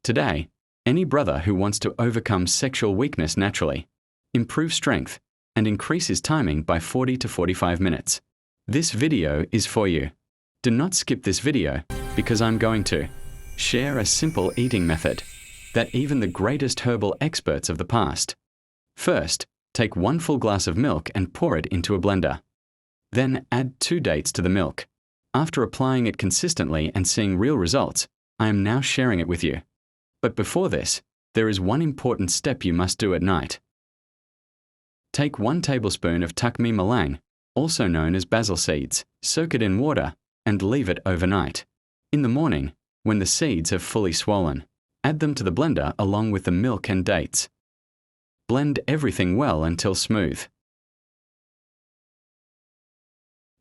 Today, any brother who wants to overcome sexual weakness naturally, improve strength, and increase his timing by 40 to 45 minutes. This video is for you. Do not skip this video, because I'm going to share a simple eating method that even the greatest herbal experts of the past. First, take 1 full glass of milk and pour it into a blender. Then add 2 dates to the milk. After applying it consistently and seeing real results, I am now sharing it with you. But before this, there is one important step you must do at night. Take 1 tablespoon of Tukhm-e-Malang, also known as basil seeds, soak it in water, and leave it overnight. In the morning, when the seeds have fully swollen, add them to the blender along with the milk and dates. Blend everything well until smooth.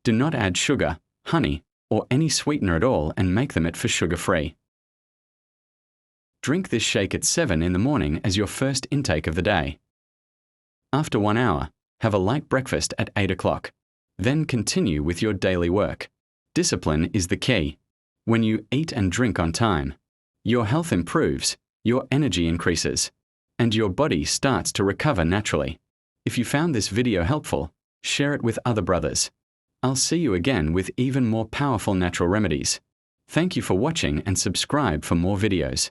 Do not add sugar, honey, or any sweetener at all and make them for sugar-free. Drink this shake at 7 in the morning as your first intake of the day. After 1 hour, have a light breakfast at 8 o'clock. Then continue with your daily work. Discipline is the key. When you eat and drink on time, your health improves, your energy increases, and your body starts to recover naturally. If you found this video helpful, share it with other brothers. I'll see you again with even more powerful natural remedies. Thank you for watching and subscribe for more videos.